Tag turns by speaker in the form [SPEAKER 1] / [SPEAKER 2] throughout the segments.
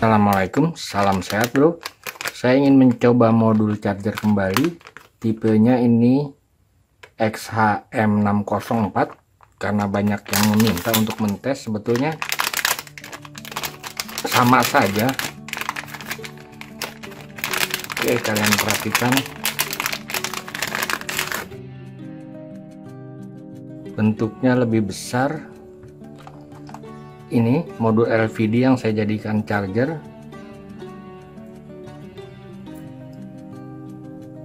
[SPEAKER 1] Assalamualaikum, salam sehat bro. Saya ingin mencoba modul charger kembali. Tipenya ini XHM604 karena banyak yang meminta untuk mentes. Sebetulnya sama saja. Oke, kalian perhatikan bentuknya lebih besar. Ini modul LVD yang saya jadikan charger.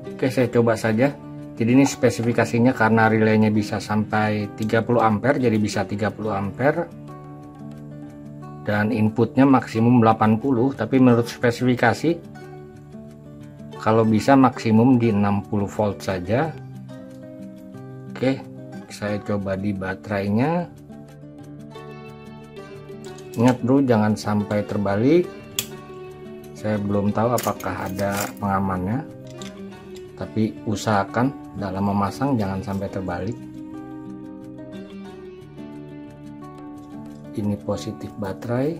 [SPEAKER 1] Oke, saya coba saja. Jadi ini spesifikasinya karena relaynya bisa sampai 30 ampere, jadi bisa 30 ampere. Dan inputnya maksimum 80, tapi menurut spesifikasi kalau bisa maksimum di 60 volt saja. Oke, saya coba di baterainya. Ingat bro, jangan sampai terbalik. Saya belum tahu apakah ada pengamannya, tapi usahakan dalam memasang jangan sampai terbalik. Ini positif baterai.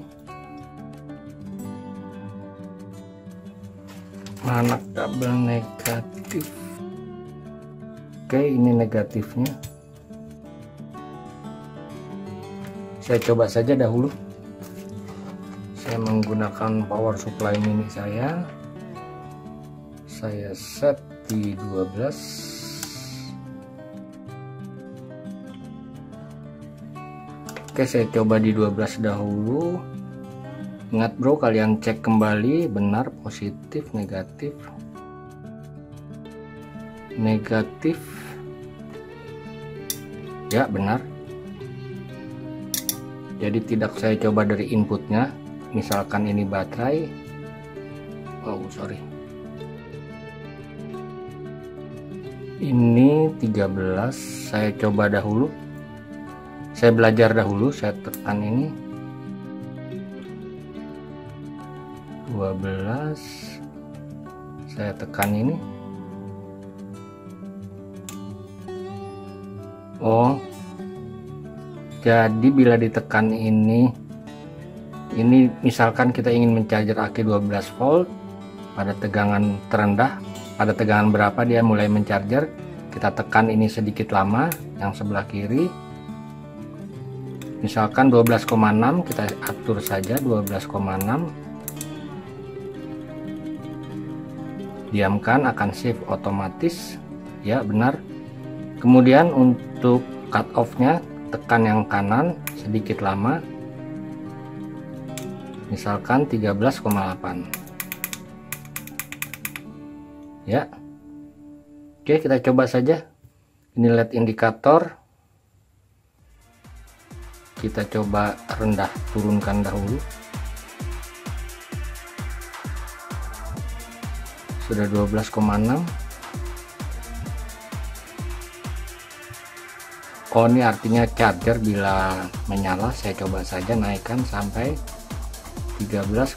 [SPEAKER 1] Mana kabel negatif? Oke, ini negatifnya. Saya coba saja dahulu. Saya menggunakan power supply mini saya set di 12. Oke, saya coba di 12 dahulu. Ingat bro, kalian cek kembali benar positif negatif. Negatif ya, benar. Jadi tidak saya coba dari inputnya. Misalkan ini baterai, ini 13, saya coba dahulu, saya belajar dahulu, saya tekan ini 12, saya tekan ini, jadi bila ditekan ini misalkan kita ingin mencarger aki 12 volt pada tegangan terendah, pada tegangan berapa dia mulai mencarger, kita tekan ini sedikit lama yang sebelah kiri, misalkan 12,6, kita atur saja 12,6, diamkan, akan shift otomatis ya, benar. Kemudian untuk cut off nya tekan yang kanan sedikit lama, misalkan 13,8 ya. Oke, kita coba saja. Ini LED indikator, kita coba rendah, turunkan dahulu. Sudah 12,6. Ini artinya charger bila menyala. Saya coba saja naikkan sampai 13,8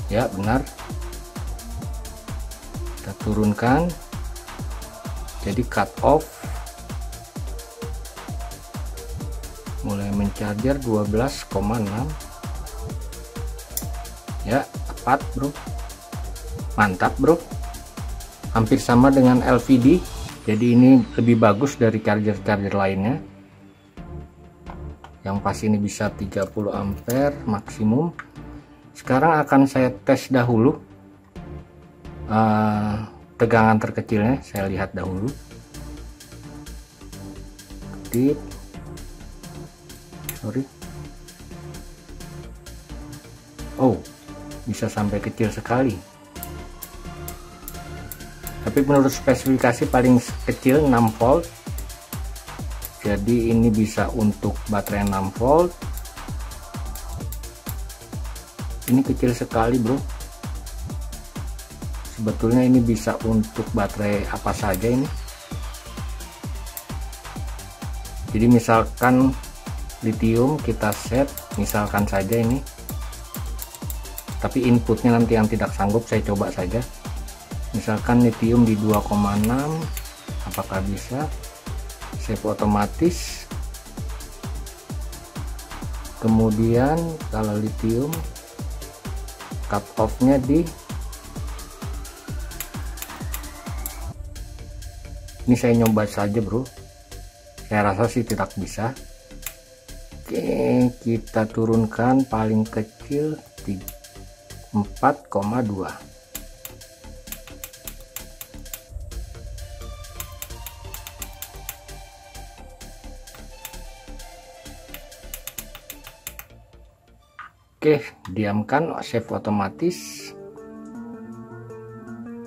[SPEAKER 1] ya, benar. Kita turunkan, jadi cut off mulai mencarger 12,6 ya, tepat bro, mantap bro, hampir sama dengan LVD. Jadi ini lebih bagus dari charger-charger lainnya. Yang pas ini bisa 30 ampere maksimum. Sekarang akan saya tes dahulu tegangan terkecilnya, saya lihat dahulu. Bisa sampai kecil sekali, tapi menurut spesifikasi paling kecil 6 volt. Jadi ini bisa untuk baterai 6 volt. Ini kecil sekali bro. Sebetulnya ini bisa untuk baterai apa saja ini. Jadi misalkan lithium kita set, misalkan saja ini. Tapi inputnya nanti yang tidak sanggup, saya coba saja. Misalkan lithium di 2,6, apakah bisa? Save otomatis. Kemudian kalau lithium cut off-nya ini saya nyoba saja bro, saya rasa sih tidak bisa. Oke, kita turunkan paling kecil 4,2. Oke, diamkan, save otomatis.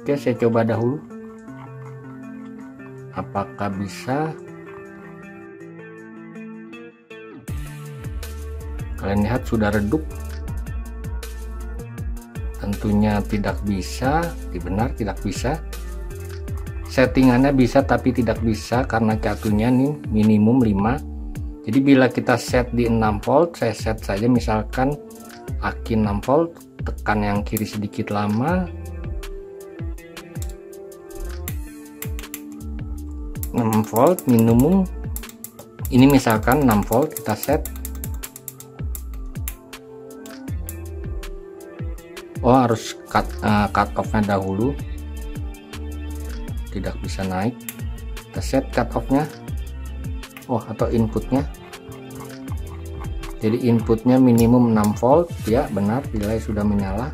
[SPEAKER 1] Oke, saya coba dahulu apakah bisa. Kalian lihat sudah redup. Tentunya tidak bisa, benar tidak bisa. Settingannya bisa tapi tidak bisa karena catunya nih minimum 5. Jadi bila kita set di 6 volt, saya set saja misalkan aki 6 volt, tekan yang kiri sedikit lama. 6 volt minimum. Ini misalkan 6 volt kita set. Oh, harus cut off-nya dahulu. Tidak bisa naik. Kita set cut off-nya. Oh, atau inputnya. Jadi inputnya minimum 6 volt, ya benar, relay sudah menyala.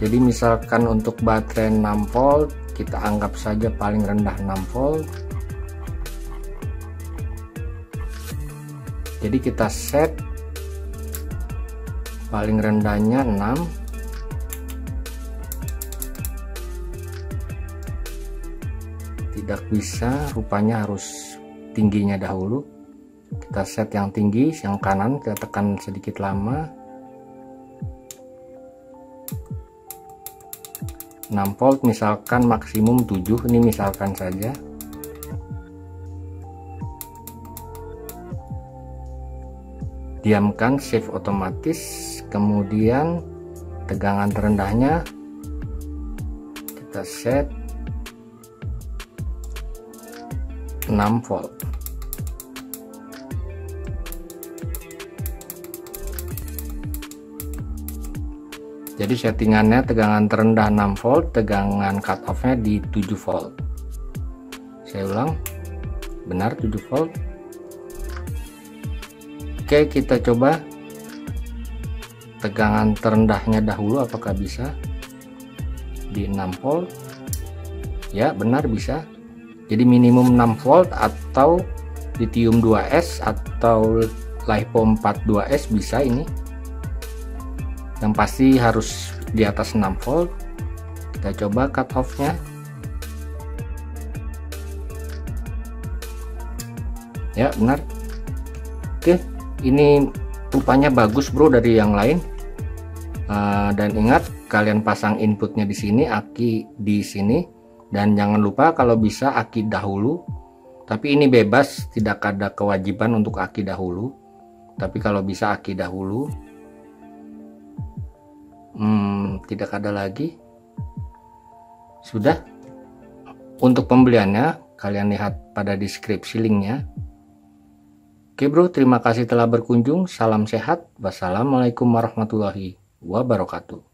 [SPEAKER 1] Jadi misalkan untuk baterai 6 volt, kita anggap saja paling rendah 6 volt. Jadi kita set paling rendahnya 6. Tidak bisa, rupanya harus tingginya dahulu. Kita set yang tinggi, yang kanan kita tekan sedikit lama. 6 volt misalkan maksimum 7, ini misalkan saja. Diamkan, save otomatis. Kemudian tegangan terendahnya kita set 6 volt. Jadi settingannya tegangan terendah 6 volt, tegangan cut off-nya di 7 volt. Saya ulang, benar 7 volt. Oke, kita coba tegangan terendahnya dahulu apakah bisa di 6 volt. Ya benar bisa. Jadi minimum 6 volt atau lithium 2S atau LiPo 42S bisa ini. Yang pasti harus di atas 6 volt. Kita coba cut off-nya. Ya benar. Oke, ini rupanya bagus bro dari yang lain. Dan ingat, kalian pasang inputnya di sini, aki di sini, dan jangan lupa kalau bisa aki dahulu. Tapi ini bebas, tidak ada kewajiban untuk aki dahulu. Tapi kalau bisa aki dahulu. Tidak ada lagi. Sudah. Untuk pembeliannya kalian lihat pada deskripsi linknya. Oke bro, terima kasih telah berkunjung. Salam sehat. Wassalamualaikum warahmatullahi wabarakatuh.